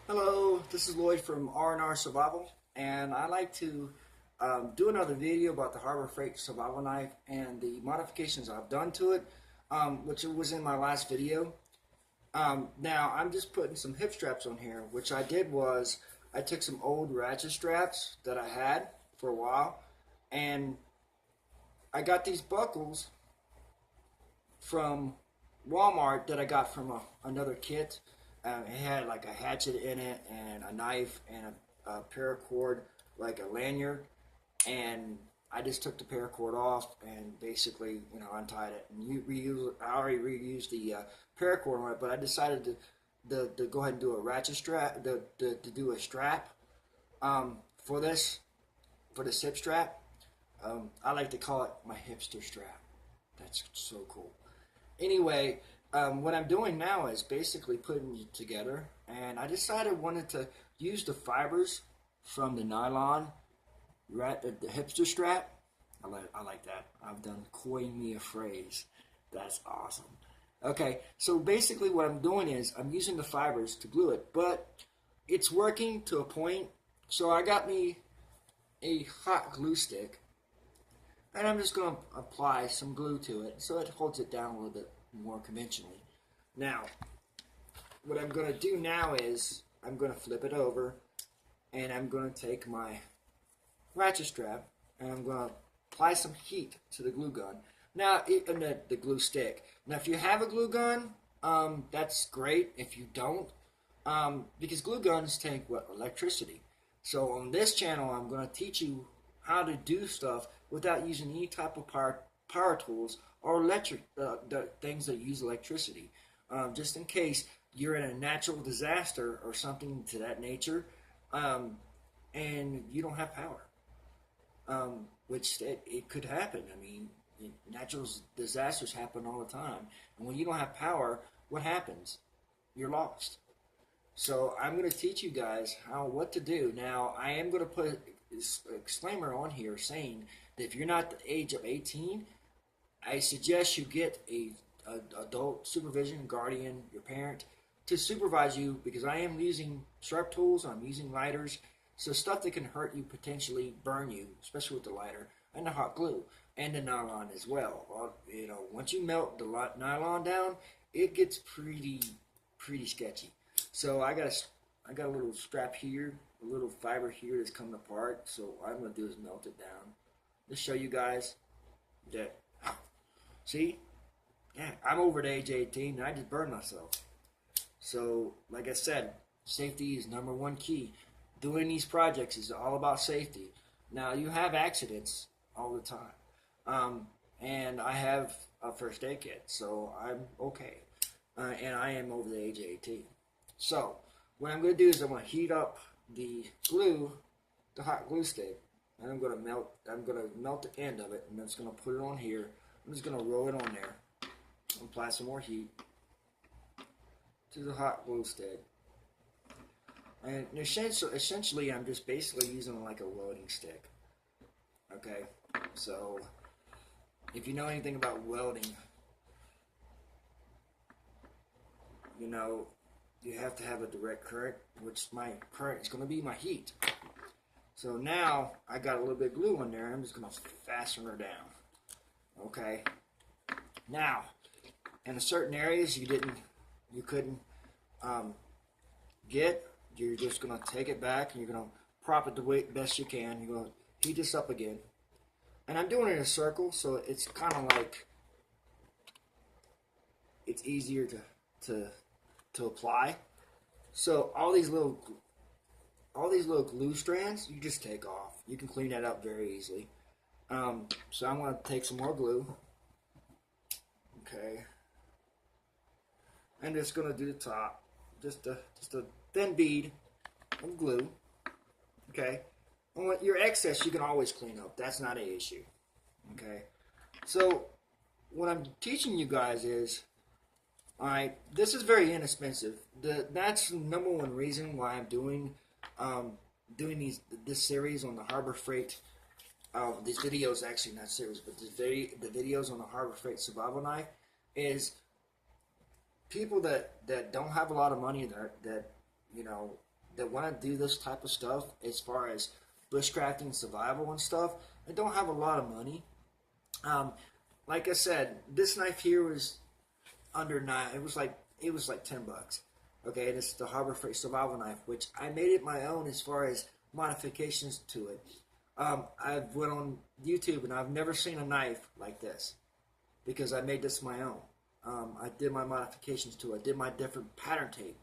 Hello, this is Lloyd from R&R Survival, and I'd like to do another video about the Harbor Freight survival knife and the modifications I've done to it, which was in my last video. Now, I'm just putting some hip straps on here. Which I did was I took some old ratchet straps that I had for a while, and I got these buckles from Walmart that I got from another kit. It had like a hatchet in it and a knife and a paracord, like a lanyard. And I just took the paracord off and basically, untied it. And I already reused the paracord on it, but I decided to go ahead and do a ratchet strap, to do a strap for this hip strap. I like to call it my hipster strap. That's so cool. Anyway, what I'm doing now is basically putting it together, and I decided I wanted to use the fibers from the nylon, the hipster strap. I like that. I've done coin me a phrase. That's awesome. Okay, so basically what I'm doing is I'm using the fibers to glue it, but it's working to a point. So I got me a hot glue stick, and I'm just going to apply some glue to it so it holds it down a little bit more conventionally. Now, what I'm going to do now is I'm going to flip it over, and I'm going to take my ratchet strap and I'm going to apply some heat to the glue gun. Now, the glue stick. Now, if you have a glue gun, that's great. If you don't, because glue guns take electricity. So on this channel, I'm going to teach you how to do stuff without using any type of power tools or the things that use electricity. Just in case you're in a natural disaster or something to that nature, and you don't have power, which it could happen. I mean, natural disasters happen all the time, and when you don't have power, what happens? You're lost. So I'm going to teach you guys what to do. Now, I am going to put a disclaimer on here saying that if you're not the age of 18, I suggest you get a adult supervision, guardian, your parent, to supervise you, because I am using sharp tools, I'm using lighters, so stuff that can hurt you, potentially burn you, especially with the lighter, and the hot glue, and the nylon as well. Once you melt the nylon down, it gets pretty sketchy. So I got a little strap here, a little fiber here that's coming apart. So what I'm gonna do is melt it down. Just show you guys that. See, yeah, I'm over the age of 18 and I just burned myself. So, like I said, safety is number one key. Doing these projects is all about safety. Now, you have accidents all the time. And I have a first aid kit, so I'm okay. And I am over the age of 18. So, what I'm going to do is I'm going to heat up the glue, the hot glue stick, and I'm going to melt the end of it, and I'm just going to put it on here. I'm just going to roll it on there. Apply some more heat to the hot glue stick. And essentially, I'm just basically using like a welding stick. Okay? So, if you know anything about welding, you have to have a direct current, which my current is going to be my heat. So now, I got a little bit of glue on there, and I'm just going to fasten her down. Okay? Now, in certain areas you couldn't get, you're just going to take it back and you're going to prop it the way best you can. You're going to heat this up again. And I'm doing it in a circle, so it's kind of like it's easier to apply. So all these little glue strands, you just take off. You can clean that up very easily. So I'm going to take some more glue. Okay. And just going to do the top. Just a thin bead of glue. Okay. And your excess you can always clean up. That's not an issue. Okay. So what I'm teaching you guys is, alright, this is very inexpensive. That's the number one reason why I'm doing this series on the Harbor Freight. These videos, actually not series, but the videos on the Harbor Freight survival knife is people that don't have a lot of money that that want to do this type of stuff as far as bushcrafting, survival, and stuff, and don't have a lot of money. Um, like I said, this knife here was under nine. It was like $10. Okay, this is the Harbor Freight survival knife, which I made it my own as far as modifications to it. I've went on YouTube and I've never seen a knife like this because I made this my own. I did my modifications to it. I did my different pattern tape.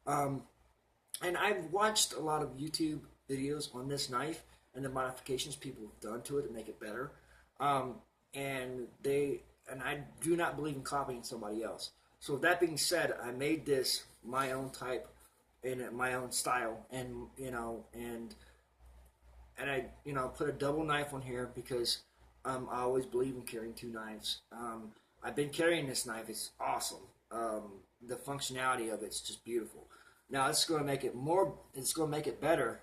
And I've watched a lot of YouTube videos on this knife and the modifications people have done to it to make it better. And I do not believe in copying somebody else. So with that being said, I made this my own type in my own style, and I put a double knife on here because I always believe in carrying two knives. I've been carrying this knife. It's awesome. The functionality of it's just beautiful. Now it's going to make it more. It's going to make it better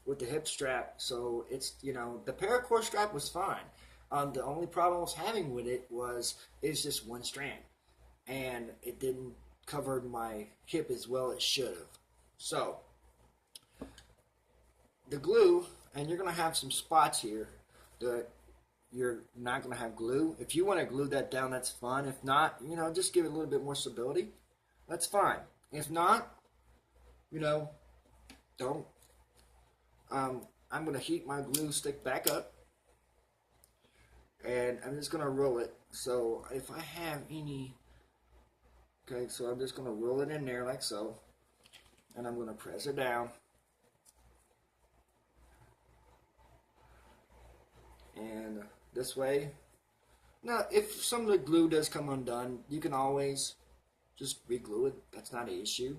with the hip strap. So it's the paracord strap was fine. The only problem I was having with it's just one strand, and it didn't cover my hip as well as it should have. So the glue, and you're going to have some spots here that you're not going to have glue. If you want to glue that down, that's fine. If not, just give it a little bit more stability. That's fine. If not, don't. I'm going to heat my glue stick back up, and I'm just going to roll it. So if I have any, okay, so I'm just going to roll it in there like so, and I'm going to press it down. And this way. Now, if some of the glue does come undone, you can always just re-glue it. That's not an issue.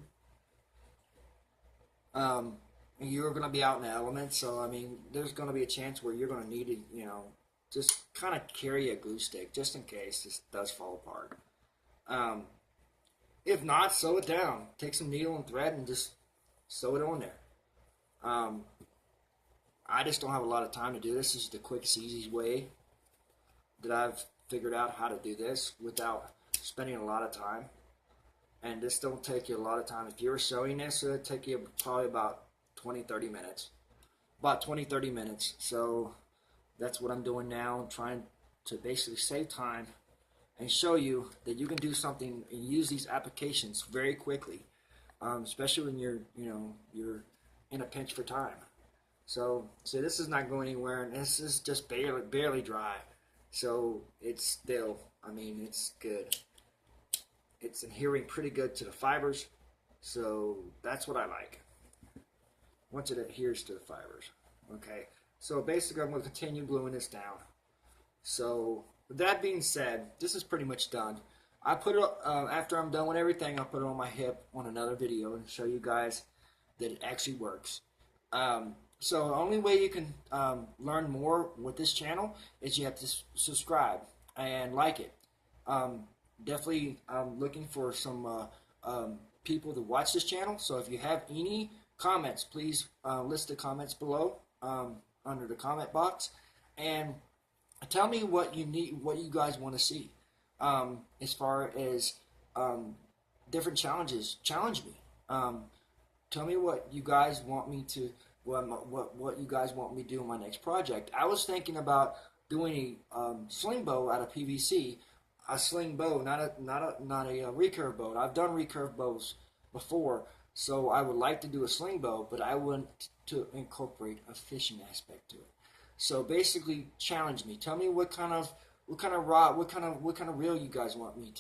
You're going to be out in the elements, so I mean, there's going to be a chance where you're going to need to, just kind of carry a glue stick just in case this does fall apart. If not, sew it down. Take some needle and thread and just sew it on there. I just don't have a lot of time to do this. This is the quickest, easiest way that I've figured out how to do this without spending a lot of time. And this don't take you a lot of time. If you were sewing this, it would take you probably about 20-30 minutes. About 20-30 minutes. So that's what I'm doing now. I'm trying to basically save time and show you that you can do something and use these applications very quickly, especially when you're in a pinch for time. So this is not going anywhere, and this is just barely dry. So it's still, it's good. It's adhering pretty good to the fibers, so that's what I like. Once it adheres to the fibers. Okay, so basically I'm going to continue gluing this down. So with that being said, this is pretty much done. I put it, after I'm done with everything, I'll put it on my hip on another video and show you guys that it actually works. So the only way you can learn more with this channel is you have to subscribe and like it. Definitely looking for some people to watch this channel. So if you have any comments, please list the comments below under the comment box, and tell me what you need, what you guys want to see as far as different challenges. Challenge me. Tell me what you guys want me to. What you guys want me to do in my next project. I was thinking about doing a sling bow out of PVC, a sling bow, not a recurve bow. I've done recurve bows before, so I would like to do a sling bow, but I want to incorporate a fishing aspect to it. So basically, challenge me. Tell me what kind of rod, what kind of reel you guys want me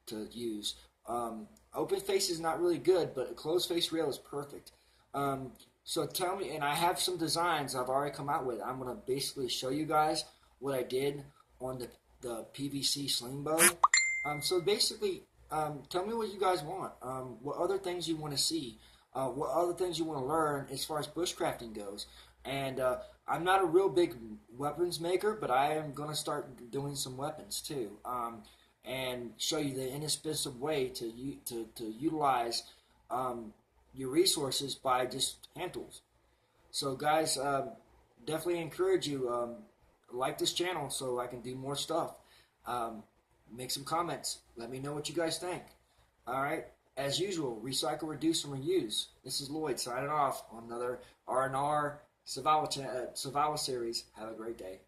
to use. Open face is not really good, but a closed face reel is perfect. So tell me, and I have some designs I've already come out with. I'm going to basically show you guys what I did on the PVC sling bow. So basically, tell me what you guys want. What other things you want to see. What other things you want to learn as far as bushcrafting goes. And I'm not a real big weapons maker, but I am going to start doing some weapons too. And show you the inexpensive way to utilize your resources by just hand tools. So guys, definitely encourage you, like this channel so I can do more stuff. Make some comments. Let me know what you guys think. Alright, as usual, recycle, reduce, and reuse. This is Lloyd signing off on another R&R survival series. Have a great day.